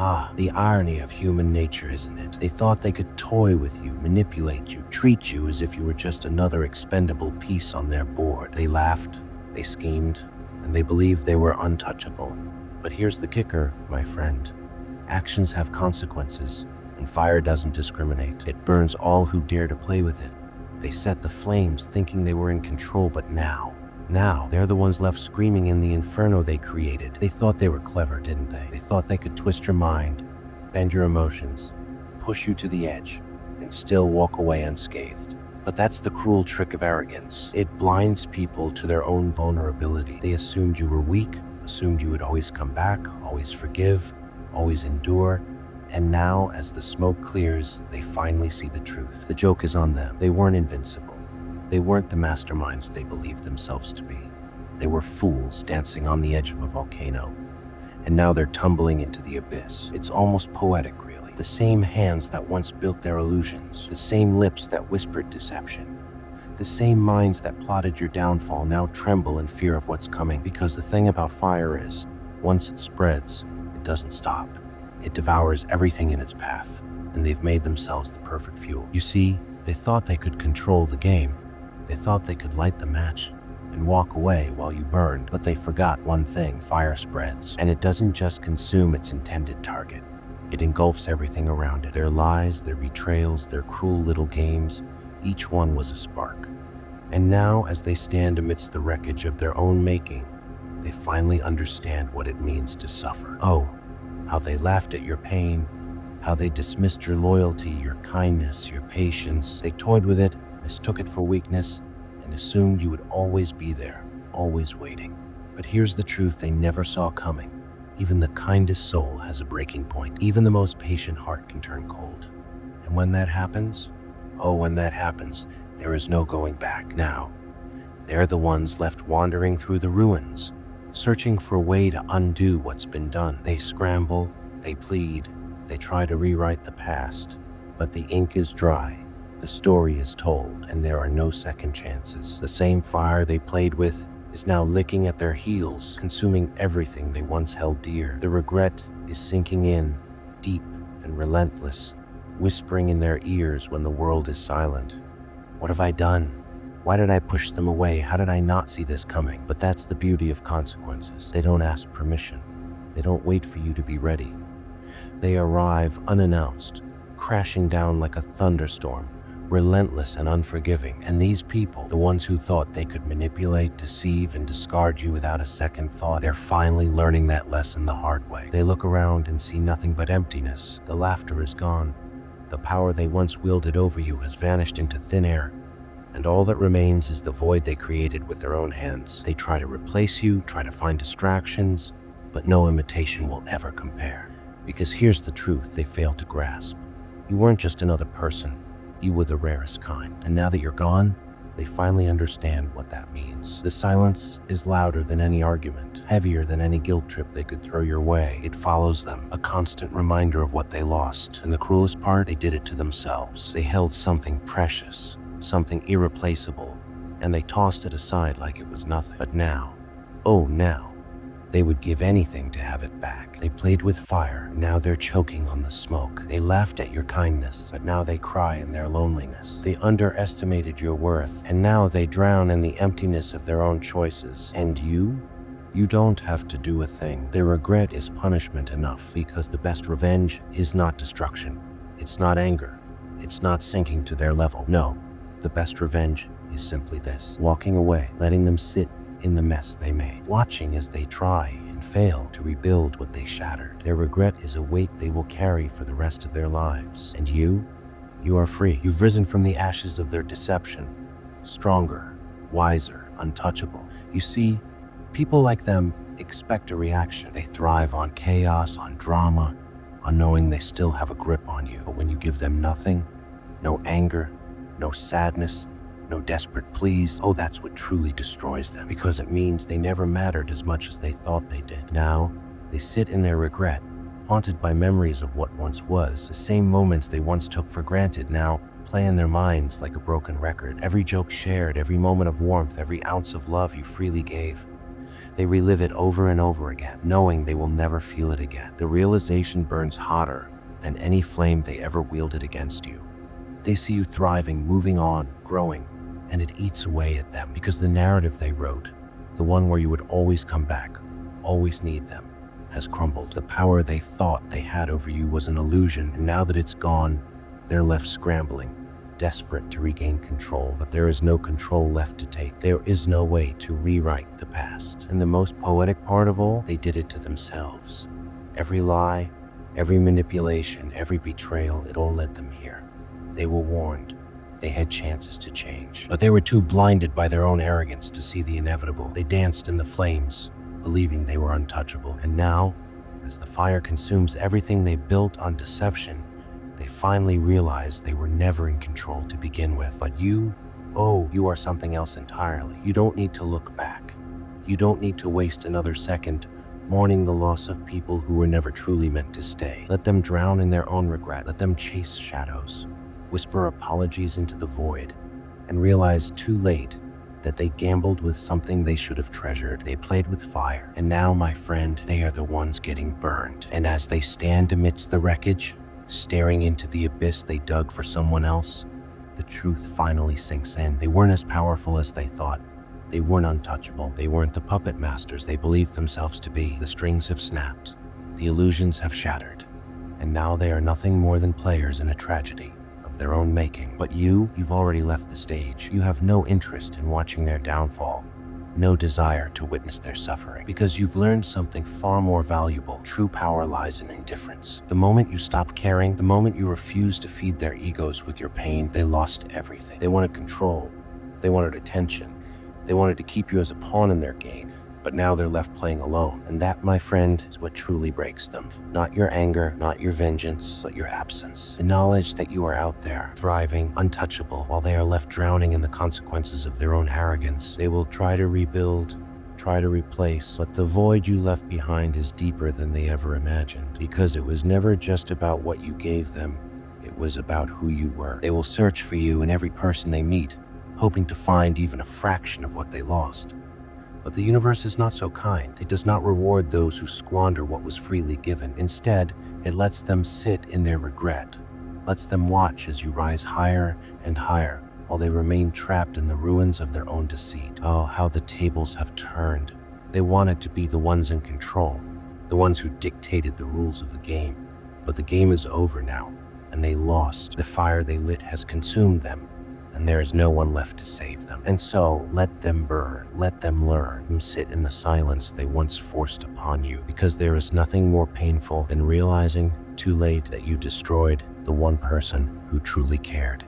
Ah, the irony of human nature, isn't it? They thought they could toy with you, manipulate you, treat you as if you were just another expendable piece on their board. They laughed, they schemed, and they believed they were untouchable. But here's the kicker, my friend. Actions have consequences, and fire doesn't discriminate. It burns all who dare to play with it. They set the flames thinking they were in control, but now, they're the ones left screaming in the inferno they created. They thought they were clever, didn't they? They thought they could twist your mind, bend your emotions, push you to the edge, and still walk away unscathed. But that's the cruel trick of arrogance. It blinds people to their own vulnerability. They assumed you were weak, assumed you would always come back, always forgive, always endure. And now, as the smoke clears, they finally see the truth. The joke is on them. They weren't invincible. They weren't the masterminds they believed themselves to be. They were fools dancing on the edge of a volcano. And now they're tumbling into the abyss. It's almost poetic, really. The same hands that once built their illusions, the same lips that whispered deception, the same minds that plotted your downfall now tremble in fear of what's coming. Because the thing about fire is, once it spreads, it doesn't stop. It devours everything in its path, and they've made themselves the perfect fuel. You see, they thought they could control the game. They thought they could light the match and walk away while you burned, but they forgot one thing: fire spreads. And it doesn't just consume its intended target. It engulfs everything around it. Their lies, their betrayals, their cruel little games, each one was a spark. And now, as they stand amidst the wreckage of their own making, they finally understand what it means to suffer. Oh, how they laughed at your pain, how they dismissed your loyalty, your kindness, your patience. They toyed with it, mistook it for weakness, and assumed you would always be there, always waiting. But here's the truth they never saw coming. Even the kindest soul has a breaking point. Even the most patient heart can turn cold. And when that happens, there is no going back. Now, they're the ones left wandering through the ruins, searching for a way to undo what's been done. They scramble, they plead, they try to rewrite the past, but the ink is dry. The story is told, and there are no second chances. The same fire they played with is now licking at their heels, consuming everything they once held dear. The regret is sinking in, deep and relentless, whispering in their ears when the world is silent. What have I done? Why did I push them away? How did I not see this coming? But that's the beauty of consequences. They don't ask permission. They don't wait for you to be ready. They arrive unannounced, crashing down like a thunderstorm, relentless and unforgiving. And these people, the ones who thought they could manipulate, deceive, and discard you without a second thought, they're finally learning that lesson the hard way. They look around and see nothing but emptiness. The laughter is gone. The power they once wielded over you has vanished into thin air. And all that remains is the void they created with their own hands. They try to replace you, try to find distractions, but no imitation will ever compare. Because here's the truth they fail to grasp. You weren't just another person. You were the rarest kind. And now that you're gone, they finally understand what that means. The silence is louder than any argument, heavier than any guilt trip they could throw your way. It follows them, a constant reminder of what they lost. And the cruelest part, they did it to themselves. They held something precious, something irreplaceable, and they tossed it aside like it was nothing. But now, they would give anything to have it back. They played with fire, now they're choking on the smoke. They laughed at your kindness, but now they cry in their loneliness. They underestimated your worth, and now they drown in the emptiness of their own choices. And you don't have to do a thing. Their regret is punishment enough, because the best revenge is not destruction. It's not anger. It's not sinking to their level. No, the best revenge is simply this: walking away, letting them sit in the mess they made, watching as they try and fail to rebuild what they shattered. Their regret is a weight they will carry for the rest of their lives. And you are free. You've risen from the ashes of their deception, stronger, wiser, untouchable. You see, people like them expect a reaction. They thrive on chaos, on drama, on knowing they still have a grip on you. But when you give them nothing, no anger, no sadness, no desperate pleas, that's what truly destroys them, because it means they never mattered as much as they thought they did. Now, they sit in their regret, haunted by memories of what once was. The same moments they once took for granted now play in their minds like a broken record. Every joke shared, every moment of warmth, every ounce of love you freely gave. They relive it over and over again, knowing they will never feel it again. The realization burns hotter than any flame they ever wielded against you. They see you thriving, moving on, growing, and it eats away at them because the narrative they wrote, the one where you would always come back, always need them, has crumbled. The power they thought they had over you was an illusion, and now that it's gone, they're left scrambling, desperate to regain control. But there is no control left to take. There is no way to rewrite the past. And the most poetic part of all, they did it to themselves. Every lie, every manipulation, every betrayal, it all led them here. They were warned. They had chances to change. But they were too blinded by their own arrogance to see the inevitable. They danced in the flames, believing they were untouchable. And now, as the fire consumes everything they built on deception, they finally realize they were never in control to begin with. But you are something else entirely. You don't need to look back. You don't need to waste another second mourning the loss of people who were never truly meant to stay. Let them drown in their own regret. Let them chase shadows, whisper apologies into the void, and realize too late that they gambled with something they should have treasured. They played with fire. And now, my friend, they are the ones getting burned. And as they stand amidst the wreckage, staring into the abyss they dug for someone else, the truth finally sinks in. They weren't as powerful as they thought. They weren't untouchable. They weren't the puppet masters they believed themselves to be. The strings have snapped. The illusions have shattered. And now they are nothing more than players in a tragedy of their own making. But you've already left the stage. You have no interest in watching their downfall, no desire to witness their suffering, because you've learned something far more valuable. True power lies in indifference. The moment you stop caring, the moment you refuse to feed their egos with your pain, they lost everything. They wanted control. They wanted attention. They wanted to keep you as a pawn in their game. But now they're left playing alone. And that, my friend, is what truly breaks them. Not your anger, not your vengeance, but your absence. The knowledge that you are out there, thriving, untouchable, while they are left drowning in the consequences of their own arrogance. They will try to rebuild, try to replace, but the void you left behind is deeper than they ever imagined. Because it was never just about what you gave them. It was about who you were. They will search for you in every person they meet, hoping to find even a fraction of what they lost. But the universe is not so kind. It does not reward those who squander what was freely given. Instead, it lets them sit in their regret, lets them watch as you rise higher and higher, while they remain trapped in the ruins of their own deceit. Oh, how the tables have turned. They wanted to be the ones in control, the ones who dictated the rules of the game. But the game is over now, and they lost. The fire they lit has consumed them, and there is no one left to save them. And so, let them burn, let them learn, and sit in the silence they once forced upon you, because there is nothing more painful than realizing too late that you destroyed the one person who truly cared.